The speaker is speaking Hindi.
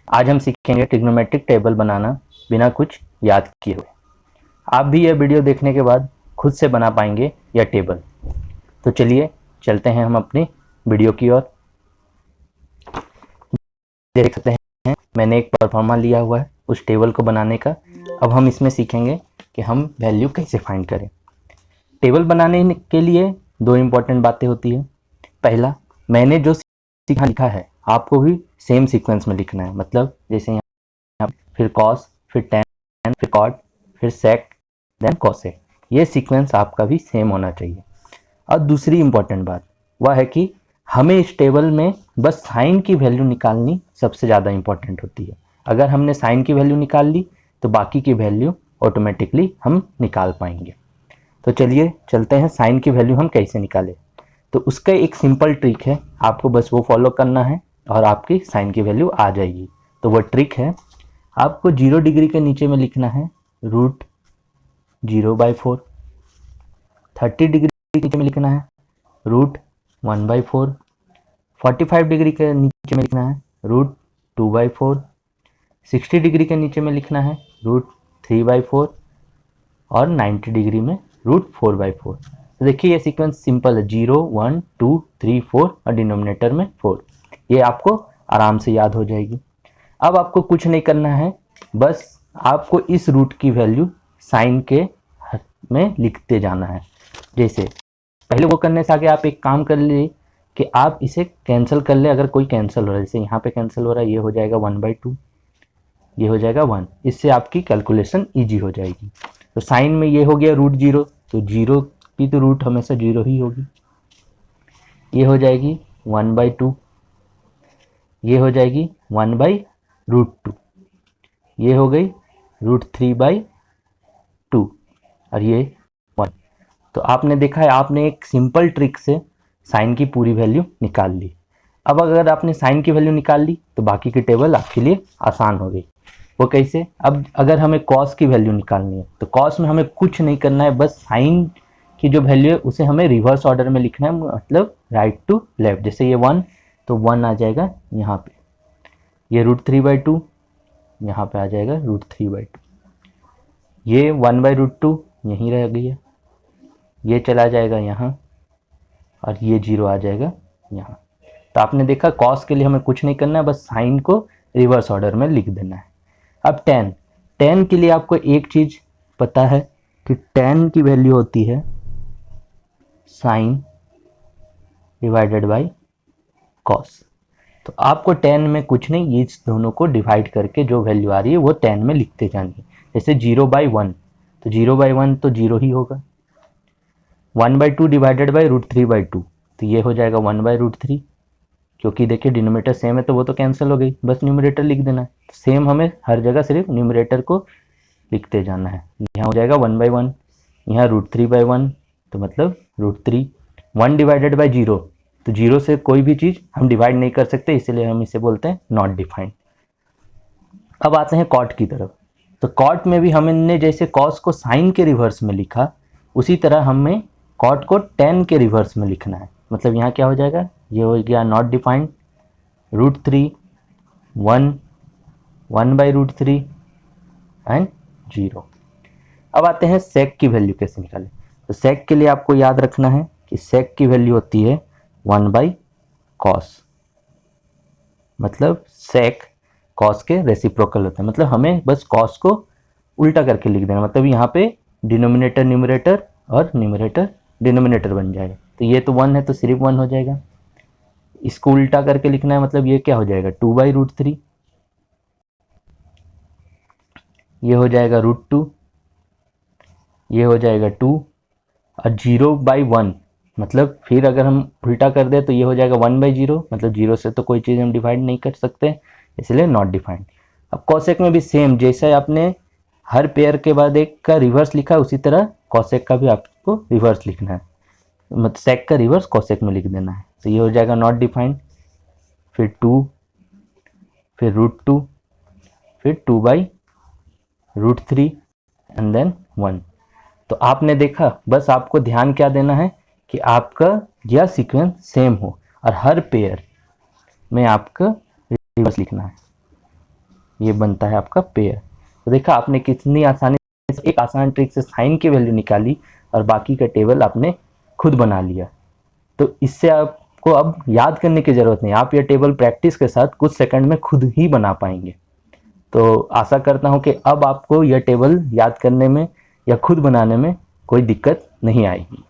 आज हम सीखेंगे ट्रिग्नोमेट्रिक टेबल बनाना बिना कुछ याद किए हुए। आप भी यह वीडियो देखने के बाद खुद से बना पाएंगे यह टेबल। तो चलिए चलते हैं हम अपनी वीडियो की ओर। देख सकते हैं मैंने एक परफॉर्मा लिया हुआ है उस टेबल को बनाने का। अब हम इसमें सीखेंगे कि हम वैल्यू कैसे फाइंड करें। टेबल बनाने के लिए दो इम्पॉर्टेंट बातें होती है। पहला, मैंने जो सीखा लिखा है आपको भी सेम सीक्वेंस में लिखना है। मतलब जैसे यहाँ फिर कॉस, फिर टेन, फिर कॉट, फिर सेक, देन कॉसेक, ये सीक्वेंस आपका भी सेम होना चाहिए। और दूसरी इम्पॉर्टेंट बात वह है कि हमें इस टेबल में बस साइन की वैल्यू निकालनी सबसे ज़्यादा इम्पॉर्टेंट होती है। अगर हमने साइन की वैल्यू निकाल ली तो बाकी की वैल्यू ऑटोमेटिकली हम निकाल पाएंगे। तो चलिए चलते हैं साइन की वैल्यू हम कैसे निकालें। तो उसका एक सिंपल ट्रिक है, आपको बस वो फॉलो करना है और आपकी साइन की वैल्यू आ जाएगी। तो वो ट्रिक है, आपको 0 डिग्री के नीचे में लिखना है √0/4, 30 डिग्री के नीचे में लिखना है √1/4, 45 डिग्री के नीचे में लिखना है √2/4, 60 डिग्री के नीचे में लिखना है √3/4 और 90 डिग्री में √4/4। तो देखिए ये सीक्वेंस सिंपल है, 0 1 2 3 4 और डिनोमिनेटर में 4। ये आपको आराम से याद हो जाएगी। अब आपको कुछ नहीं करना है, बस आपको इस रूट की वैल्यू साइन के में लिखते जाना है। जैसे पहले वो करने से आगे आप एक काम कर लीजिए कि आप इसे कैंसिल कर ले। अगर कोई कैंसिल हो रहा है, जैसे यहाँ पे कैंसिल हो रहा है, ये हो जाएगा 1/2, ये हो जाएगा 1। इससे आपकी कैलकुलेशन ईजी हो जाएगी। तो साइन में ये हो गया √0, तो 0 की तो रूट हमेशा 0 ही होगी। ये हो जाएगी 1/2, ये हो जाएगी 1/√2, ये हो गई √3/2 और ये 1। तो आपने देखा है, आपने एक सिंपल ट्रिक से साइन की पूरी वैल्यू निकाल ली। अब अगर आपने साइन की वैल्यू निकाल ली तो बाकी की टेबल आपके लिए आसान हो गई। वो कैसे? अब अगर हमें कॉस की वैल्यू निकालनी है तो कॉस में हमें कुछ नहीं करना है, बस साइन की जो वैल्यू है उसे हमें रिवर्स ऑर्डर में लिखना है, मतलब राइट टू लेफ्ट। जैसे ये 1 तो 1 आ जाएगा यहाँ पे, ये √3/2 यहाँ पे आ जाएगा √3/2, ये 1/√2 यहीं रह गई है, ये चला जाएगा यहाँ और ये 0 आ जाएगा यहाँ। तो आपने देखा कॉस के लिए हमें कुछ नहीं करना है, बस साइन को रिवर्स ऑर्डर में लिख देना है। अब टेन के लिए आपको एक चीज़ पता है कि टेन की वैल्यू होती है साइन डिवाइडेड बाय कॉस। तो आपको 10 में कुछ नहीं, इस दोनों को डिवाइड करके जो वैल्यू आ रही है वो 10 में लिखते जानी है। जैसे 0/1, तो 0/1 तो 0 ही होगा। 1/2 डिवाइडेड बाई √3/2, तो ये हो जाएगा 1/√3। क्योंकि देखिए डिनोमिनेटर सेम है तो वो तो कैंसिल हो गई, बस न्यूमरेटर लिख देना है। सेम हमें हर जगह सिर्फ न्यूमरेटर को लिखते जाना है। यहाँ हो जाएगा 1/1, यहाँ √3/1 तो मतलब √3। 1 डिवाइडेड बाई 0, तो 0 से कोई भी चीज़ हम डिवाइड नहीं कर सकते, इसलिए हम इसे बोलते हैं नॉट डिफाइंड। अब आते हैं कॉट की तरफ। तो कॉट में भी हमने जैसे कॉस को साइन के रिवर्स में लिखा, उसी तरह हमें कॉट को 10 के रिवर्स में लिखना है। मतलब यहाँ क्या हो जाएगा, ये हो गया नॉट डिफाइंड, √3, 1, 1/√3 एंड 0। अब आते हैं सेक की वैल्यू कैसे निकालें। तो सेक के लिए आपको याद रखना है कि सेक की वैल्यू होती है 1/cos। मतलब सेक कॉस के रेसिप्रोकल होता है, मतलब हमें बस कॉस को उल्टा करके लिख देना। मतलब यहाँ पे डिनोमिनेटर न्यूमरेटर और न्यूमरेटर डिनोमिनेटर बन जाएगा। तो ये तो 1 है तो सिर्फ 1 हो जाएगा। इसको उल्टा करके लिखना है, मतलब ये क्या हो जाएगा 2/√3, ये हो जाएगा √2, ये हो जाएगा 2 और 0/1, मतलब फिर अगर हम उल्टा कर दें तो ये हो जाएगा 1/0, मतलब 0 से तो कोई चीज़ हम डिवाइड नहीं कर सकते, इसलिए नॉट डिफाइंड। अब कॉसेक में भी सेम, जैसे आपने हर पेयर के बाद एक का रिवर्स लिखा है उसी तरह कॉसेक का भी आपको रिवर्स लिखना है, मतलब सेक का रिवर्स कॉसेक में लिख देना है। तो ये हो जाएगा नॉट डिफाइंड, फिर 2, फिर √2, फिर 2/√3 एंड देन 1। तो आपने देखा, बस आपको ध्यान क्या देना है कि आपका यह सीक्वेंस सेम हो और हर पेयर में आपका रिवर्स लिखना है। ये बनता है आपका पेयर। तो देखा आपने कितनी आसानी से एक आसान ट्रिक से साइन की वैल्यू निकाली और बाकी का टेबल आपने खुद बना लिया। तो इससे आपको अब याद करने की ज़रूरत नहीं, आप ये टेबल प्रैक्टिस के साथ कुछ सेकंड में खुद ही बना पाएंगे। तो आशा करता हूँ कि अब आपको यह टेबल याद करने में या खुद बनाने में कोई दिक्कत नहीं आएगी।